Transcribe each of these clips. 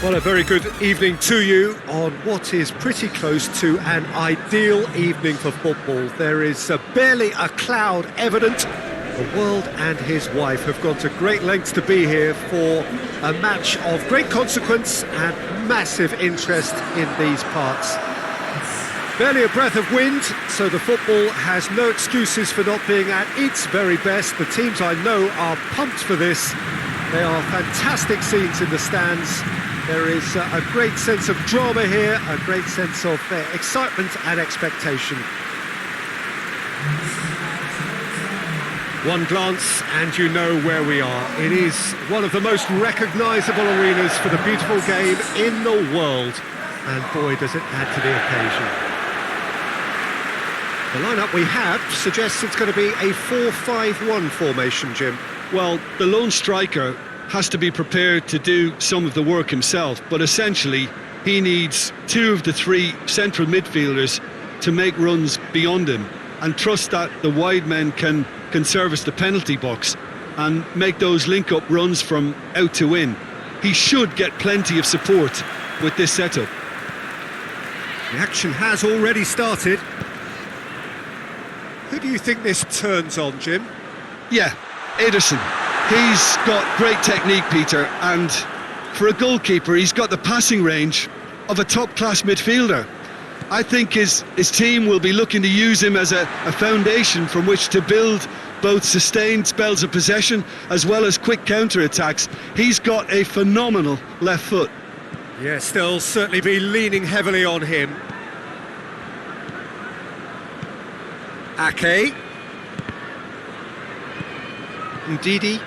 Well, a very good evening to you on what is pretty close to an ideal evening for football. There is barely a cloud evident. The world and his wife have gone to great lengths to be here for a match of great consequence and massive interest in these parts. Barely a breath of wind, so the football has no excuses for not being at its very best. The teams I know are pumped for this. They are fantastic scenes in the stands. There is a great sense of drama here, a great sense of excitement and expectation. One glance and you know where we are. It is one of the most recognisable arenas for the beautiful game in the world. And boy, does it add to the occasion. The lineup we have suggests it's going to be a 4-5-1 formation, Jim. Well, the lone striker has to be prepared to do some of the work himself, but essentially he needs two of the three central midfielders to make runs beyond him and trust that the wide men can service the penalty box and make those link-up runs from out to in. He should get plenty of support with this setup. The action has already started. Who do you think this turns on, Jim? Yeah, Ederson. He's got great technique, Peter, and for a goalkeeper, he's got the passing range of a top-class midfielder. I think his team will be looking to use him as a foundation from which to build both sustained spells of possession as well as quick counter-attacks. He's got a phenomenal left foot. Yes, they'll certainly be leaning heavily on him. Ake. Ndidi.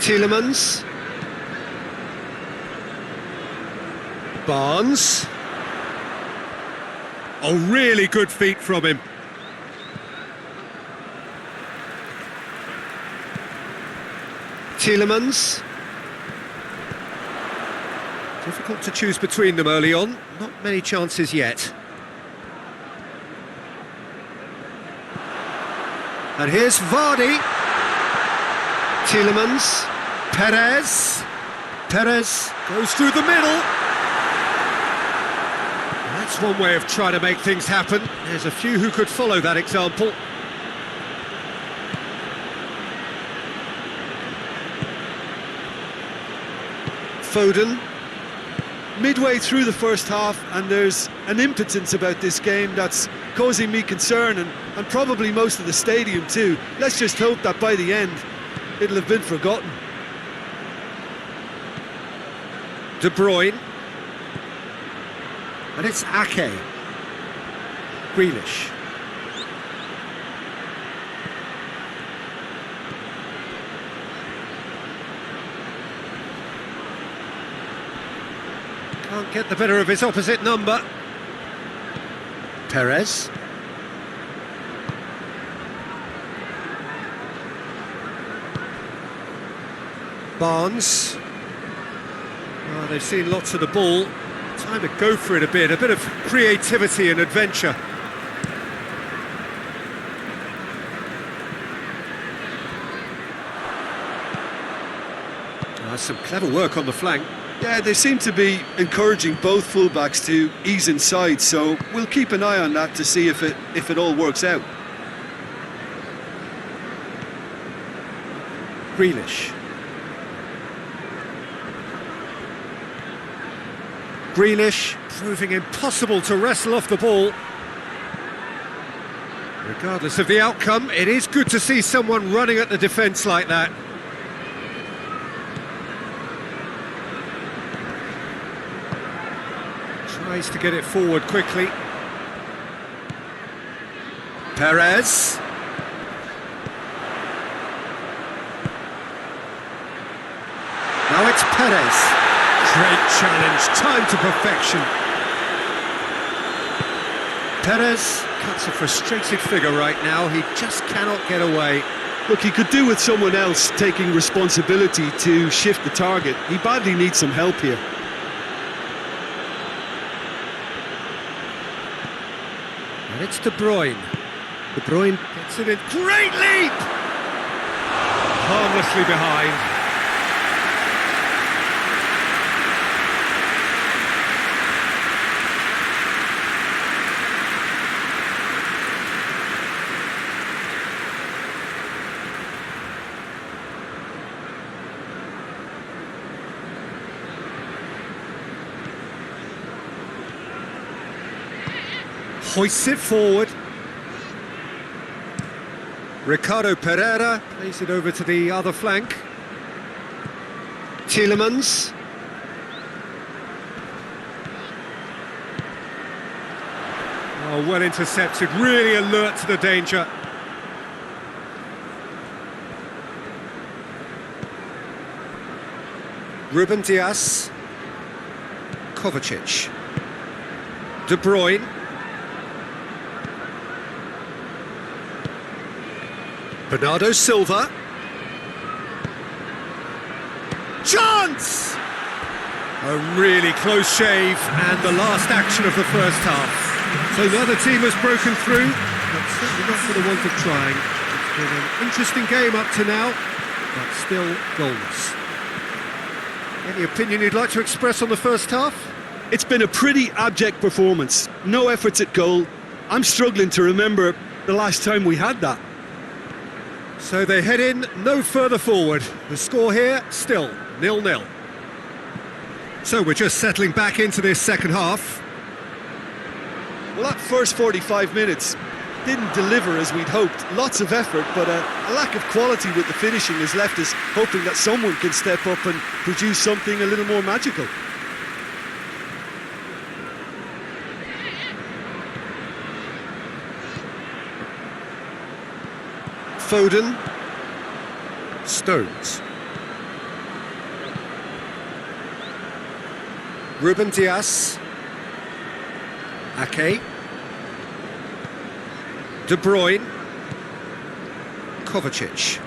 Tielemans. Barnes. Oh, really good feet from him. Tielemans. Difficult to choose between them early on. Not many chances yet. And here's Vardy. Tielemans. Perez. Perez goes through the middle. That's one way of trying to make things happen. There's a few who could follow that example. Foden. Midway through the first half, and there's an impotence about this game that's causing me concern, and probably most of the stadium too. Let's just hope that by the end it'll have been forgotten. De Bruyne. And it's Ake. Grealish. Can't get the better of his opposite number. Perez. Barnes. Oh, they've seen lots of the ball. Time to go for it a bit of creativity and adventure. Oh, some clever work on the flank. Yeah, they seem to be encouraging both fullbacks to ease inside, so we'll keep an eye on that to see if it all works out. Grealish. Grealish proving impossible to wrestle off the ball. Regardless of the outcome, it is good to see someone running at the defence like that. Tries to get it forward quickly. Perez. Now it's Perez. Great challenge, time to perfection. Perez cuts a frustrated figure right now, he just cannot get away. Look, he could do with someone else taking responsibility to shift the target. He badly needs some help here. And it's De Bruyne. De Bruyne gets it in. Great leap! Harmlessly behind. Hoists it forward. Ricardo Pereira plays it over to the other flank. Tielemans. Oh, well intercepted, really alert to the danger. Ruben Dias. Kovacic. De Bruyne. Bernardo Silva. Chance! A really close shave, and the last action of the first half. So the other team has broken through, but certainly not for the want of trying. It's been an interesting game up to now, but still goals. Any opinion you'd like to express on the first half? It's been a pretty abject performance. No efforts at goal. I'm struggling to remember the last time we had that. So they head in no further forward. The score here, still 0-0. So we're just settling back into this second half. Well, that first 45 minutes didn't deliver as we'd hoped. Lots of effort, but a lack of quality with the finishing has left us hoping that someone can step up and produce something a little more magical. Foden. Stones. Ruben Dias. Ake. De Bruyne. Kovacic.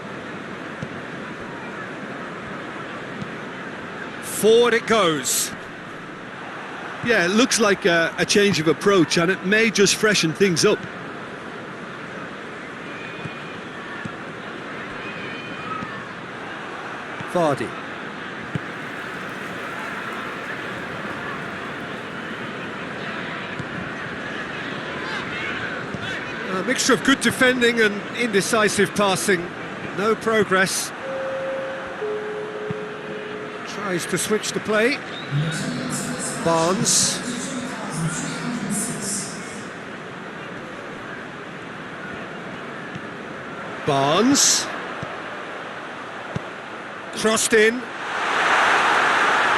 Forward it goes. Yeah, it looks like a change of approach, and it may just freshen things up. Vardy. A mixture of good defending and indecisive passing. No progress. Tries to switch the play. Barnes. Barnes. Crossed in.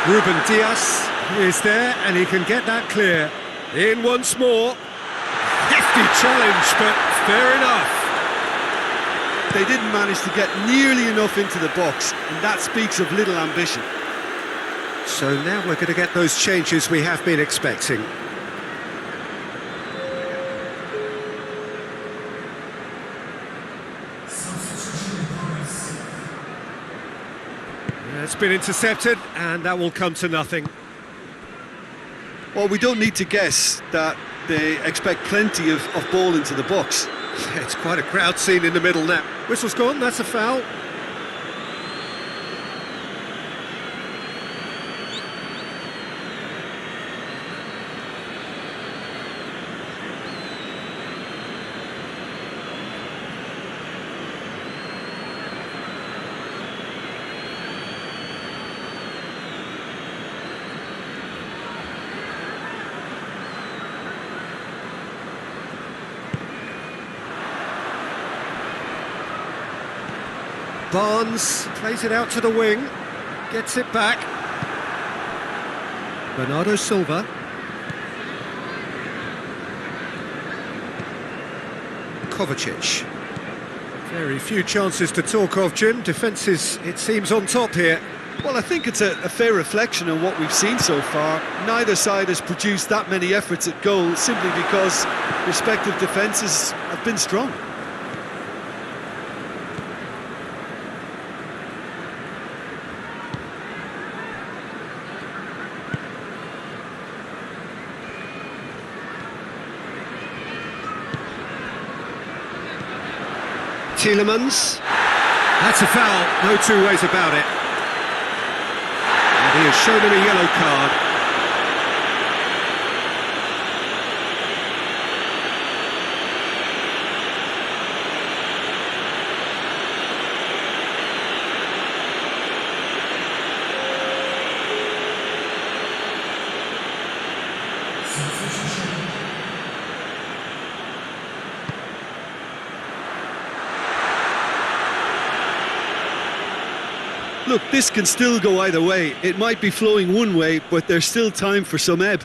Ruben Dias is there, and he can get that clear. In once more. Hefty challenge, but fair enough. They didn't manage to get nearly enough into the box, and that speaks of little ambition. So now we're going to get those changes we have been expecting. It's been intercepted, and that will come to nothing. Well, we don't need to guess that they expect plenty of ball into the box. It's quite a crowd scene in the middle now. Whistle's gone, that's a foul. Barnes plays it out to the wing, gets it back. Bernardo Silva. Kovacic. Very few chances to talk of, Jim. Defence is, it seems, on top here. Well, I think it's a fair reflection on what we've seen so far. Neither side has produced that many efforts at goal simply because respective defences have been strong. Tielemans. That's a foul, no two ways about it. And he has shown him a yellow card. Look, this can still go either way. It might be flowing one way, but there's still time for some ebb.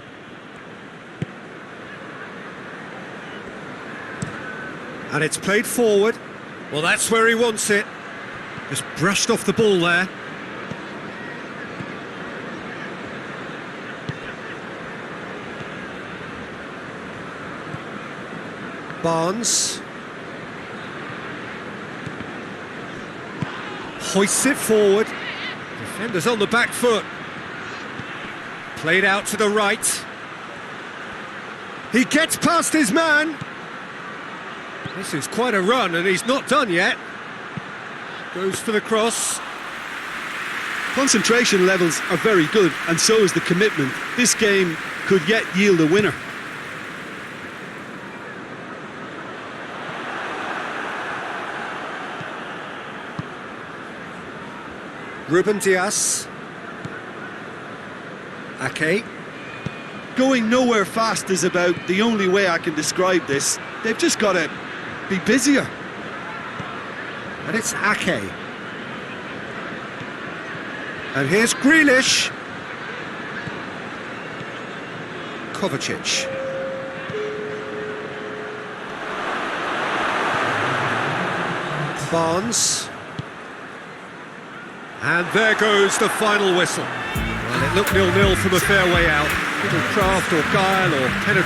And it's played forward. Well, that's where he wants it. Just brushed off the ball there. Barnes. Hoists it forward. Defenders on the back foot. Played out to the right. He gets past his man. This is quite a run, and he's not done yet. Goes for the cross. Concentration levels are very good, and so is the commitment. This game could yet yield a winner. Ruben Dias. Ake. Going nowhere fast is about the only way I can describe this. They've just got to be busier. And it's Ake. And here's Grealish. Kovacic. Barnes. And there goes the final whistle. Well, it looked 0-0 from a fair way out. Little craft or guile or penetration.